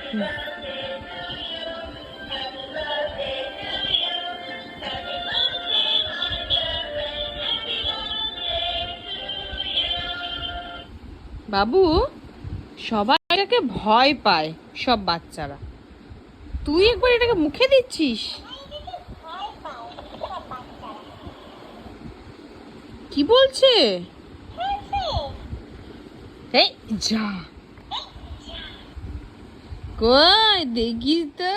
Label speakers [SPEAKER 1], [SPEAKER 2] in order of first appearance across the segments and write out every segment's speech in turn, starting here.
[SPEAKER 1] বাবু, সবাই এটাকে ভয় পায়, সব বাচ্চারা। তুই একবার এটাকে মুখে দিচ্ছিস? কি বলছে? এই যা, কই দেখিস তো।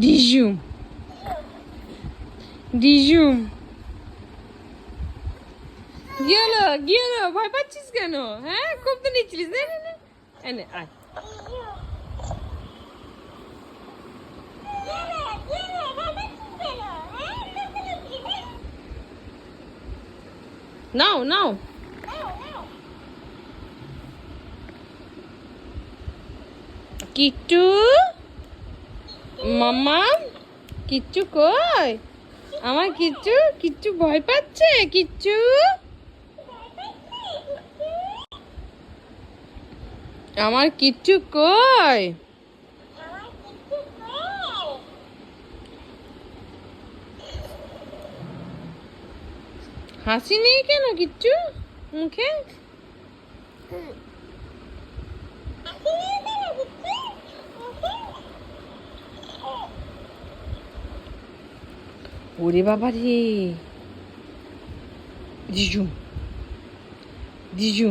[SPEAKER 1] ডিজুম ডিজুম গেলো গেলো, ভয় পাচ্ছিস কেন? হ্যাঁ, খুব তো নিচ্ছিলিস। এনে আয়। নাও নাও। কিট্টু, মাম্মা, কিচ্ছু কই? আমার কিচ্ছু, কিচ্ছু ভয় পাচ্ছে? কিচ্ছু, আমার কিচ্ছু কই? হাসি নেই কেন কিচ্ছু মুখে? ওরে বাবা রে, জিজু জিজু।